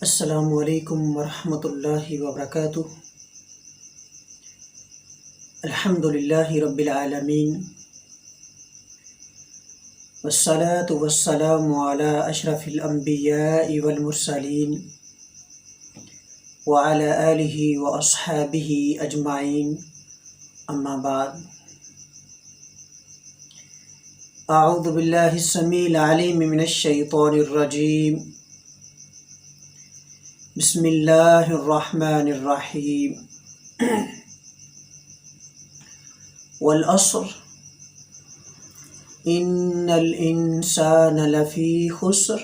السلام علیکم ورحمۃ اللہ وبرکاتہ۔ الحمد للہ رب العالمین، والصلاة والسلام علی اشرف الانبیاء والمرسلین، وعلی آلہ واصحابہ اجمعین، اما بعد۔ اعوذ باللہ السمیع العلیم من الشیطان الرجیم، بسم اللہ الرحمن الرحیم۔ والعصر ان الانسان لفی خسر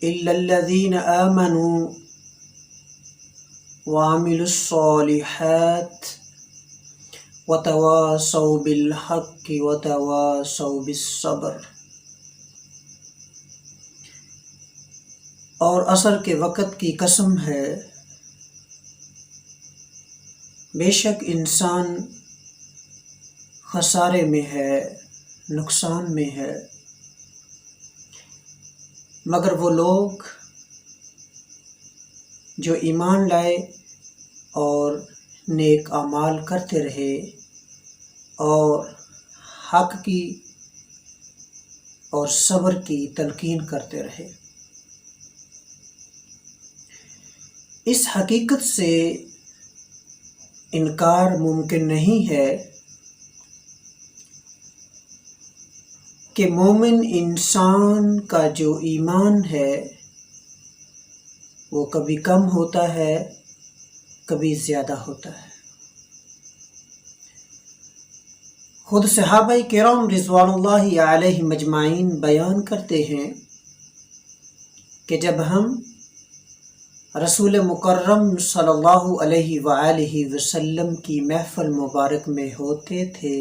الا الذین آمنوا وعملوا الصالحات وتواصوا بالحق وتواصوا بالصبر۔ اور عصر کے وقت کی قسم ہے، بے شک انسان خسارے میں ہے، نقصان میں ہے، مگر وہ لوگ جو ایمان لائے اور نیک اعمال کرتے رہے اور حق کی اور صبر کی تلقین کرتے رہے۔ اس حقیقت سے انکار ممکن نہیں ہے کہ مومن انسان کا جو ایمان ہے وہ کبھی کم ہوتا ہے، کبھی زیادہ ہوتا ہے۔ خود صحابہ کرام رضوان اللہ علیہم اجمعین بیان کرتے ہیں کہ جب ہم رسول مکرم صلی اللہ علیہ وآلہ وسلم کی محفل مبارک میں ہوتے تھے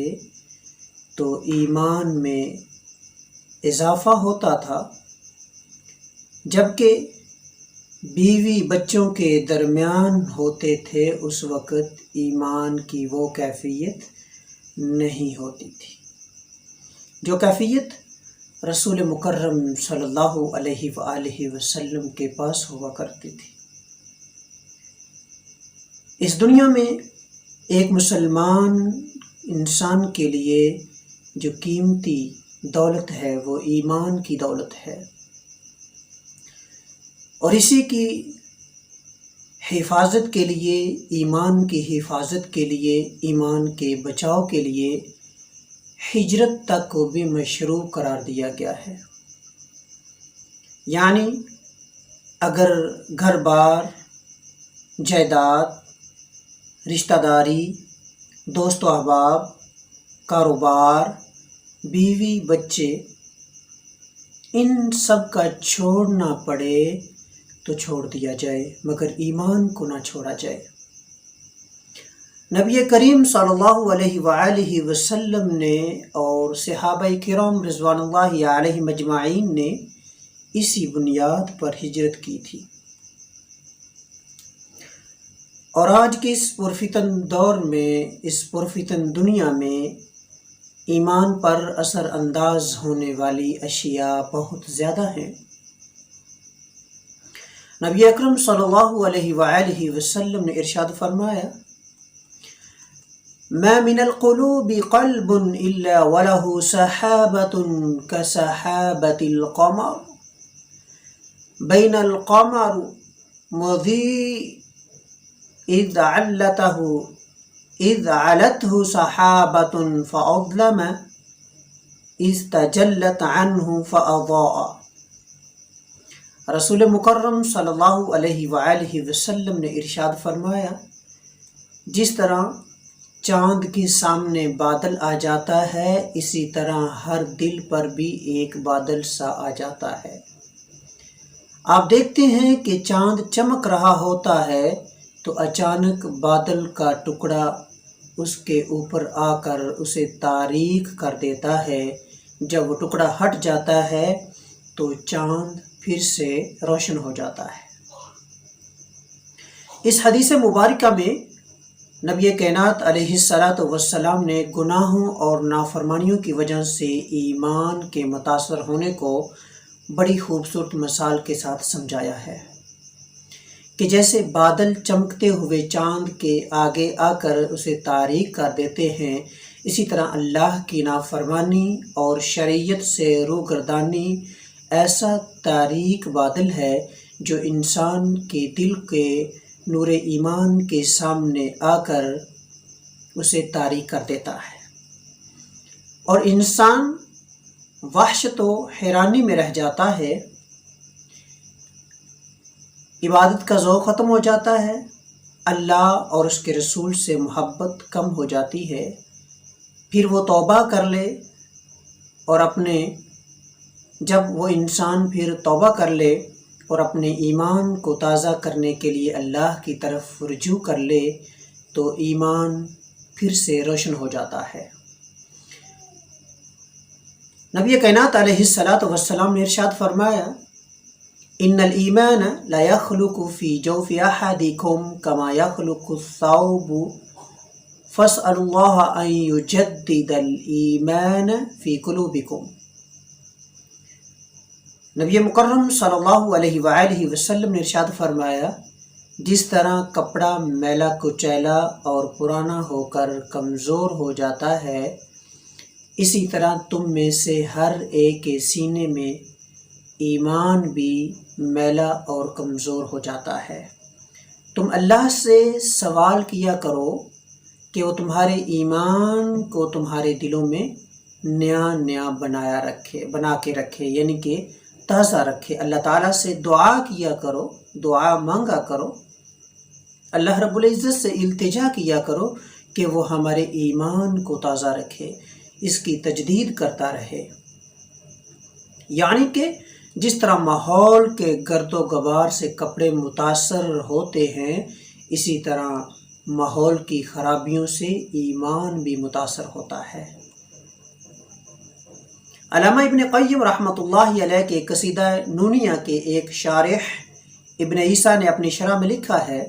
تو ایمان میں اضافہ ہوتا تھا، جبکہ بیوی بچوں کے درمیان ہوتے تھے اس وقت ایمان کی وہ کیفیت نہیں ہوتی تھی جو کیفیت رسول مکرم صلی اللہ علیہ وآلہ وسلم کے پاس ہوا کرتی تھی۔ اس دنیا میں ایک مسلمان انسان کے لیے جو قیمتی دولت ہے وہ ایمان کی دولت ہے، اور اسی کی حفاظت کے لیے، ایمان کی حفاظت کے لیے، ایمان کے بچاؤ کے لیے ہجرت تک کو بھی مشروع قرار دیا گیا ہے۔ یعنی اگر گھر بار، جائیداد، رشتہ داری، دوست و احباب، کاروبار، بیوی بچے، ان سب کا چھوڑنا پڑے تو چھوڑ دیا جائے، مگر ایمان کو نہ چھوڑا جائے۔ نبی کریم صلی اللہ علیہ وآلہ وسلم نے اور صحابہ کرام رضوان اللہ علیہم اجمعین نے اسی بنیاد پر ہجرت کی تھی۔ اور آج کے اس پرفتن دور میں، اس پرفتن دنیا میں ایمان پر اثر انداز ہونے والی اشیاء بہت زیادہ ہیں۔ نبی اکرم صلی اللہ علیہ وآلہ وسلم نے ارشاد فرمایا، ما من القلوب قلب الا وله سحابة كسحابة القمر بين القمر مضيء إذ علته سحابة فأظلم إذ تجلت عنه فأضاء۔ رسول مکرم صلی اللہ علیہ وآلہ وسلم نے ارشاد فرمایا، جس طرح چاند کے سامنے بادل آ جاتا ہے اسی طرح ہر دل پر بھی ایک بادل سا آ جاتا ہے۔ آپ دیکھتے ہیں کہ چاند چمک رہا ہوتا ہے تو اچانک بادل کا ٹکڑا اس کے اوپر آ کر اسے تاریک کر دیتا ہے۔ جب وہ ٹکڑا ہٹ جاتا ہے تو چاند پھر سے روشن ہو جاتا ہے۔ اس حدیث مبارکہ میں نبی کائنات علیہ السلام نے گناہوں اور نافرمانیوں کی وجہ سے ایمان کے متاثر ہونے کو بڑی خوبصورت مثال کے ساتھ سمجھایا ہے کہ جیسے بادل چمکتے ہوئے چاند کے آگے آ کر اسے تاریک کر دیتے ہیں، اسی طرح اللہ کی نافرمانی اور شریعت سے روگردانی ایسا تاریک بادل ہے جو انسان کے دل کے نور ایمان کے سامنے آ کر اسے تاریک کر دیتا ہے، اور انسان وحشت و حیرانی میں رہ جاتا ہے، عبادت کا ذوق ختم ہو جاتا ہے، اللہ اور اس کے رسول سے محبت کم ہو جاتی ہے۔ پھر وہ توبہ کر لے اور جب وہ انسان پھر توبہ کر لے اور اپنے ایمان کو تازہ کرنے کے لیے اللہ کی طرف رجوع کر لے تو ایمان پھر سے روشن ہو جاتا ہے۔ نبی کائنات علیہ الصلاۃ والسلام نے ارشاد فرمایا، ان الایمان لا يخلق في جوف احدكم كما يخلق الثوب فاسألوا الله ان يجدد الايمان في قلوبكم۔ نبی مکرم صلی اللہ علیہ وآلہ وسلم نے ارشاد فرمایا، جس طرح کپڑا میلا کچیلا اور پرانا ہو کر کمزور ہو جاتا ہے، اسی طرح تم میں سے ہر ایک کے سینے میں ایمان بھی میلا اور کمزور ہو جاتا ہے۔ تم اللہ سے سوال کیا کرو کہ وہ تمہارے ایمان کو تمہارے دلوں میں نیا بنا کے رکھے، یعنی کہ تازہ رکھے۔ اللہ تعالیٰ سے دعا کیا کرو، دعا مانگا کرو، اللہ رب العزت سے التجا کیا کرو کہ وہ ہمارے ایمان کو تازہ رکھے، اس کی تجدید کرتا رہے۔ یعنی کہ جس طرح ماحول کے گرد و غبار سے کپڑے متاثر ہوتے ہیں، اسی طرح ماحول کی خرابیوں سے ایمان بھی متاثر ہوتا ہے۔ علامہ ابن قیم رحمۃ اللہ علیہ کے قصیدہ نونیہ کے ایک شارح ابن عیسیٰ نے اپنی شرح میں لکھا ہے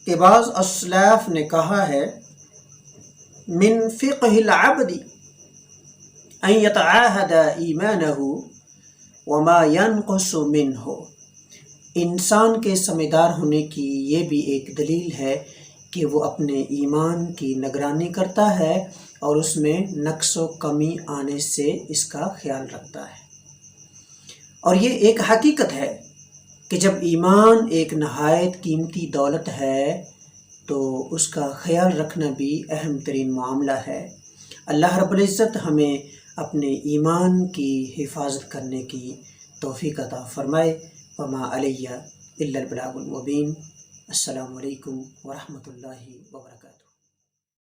کہ بعض اسلاف نے کہا ہے، من فقہ العبد ان یتعاہد ایمانہ وما ينقص منہ۔ انسان کے سمجھدار ہونے کی یہ بھی ایک دلیل ہے کہ وہ اپنے ایمان کی نگرانی کرتا ہے اور اس میں نقص و کمی آنے سے اس کا خیال رکھتا ہے۔ اور یہ ایک حقیقت ہے کہ جب ایمان ایک نہایت قیمتی دولت ہے تو اس کا خیال رکھنا بھی اہم ترین معاملہ ہے۔ اللہ رب العزت ہمیں اپنے ایمان کی حفاظت کرنے کی توفیق عطا فرمائے۔ وما علیہ الا البلاغ المبین۔ السلام علیکم ورحمۃ اللہ وبرکاتہ۔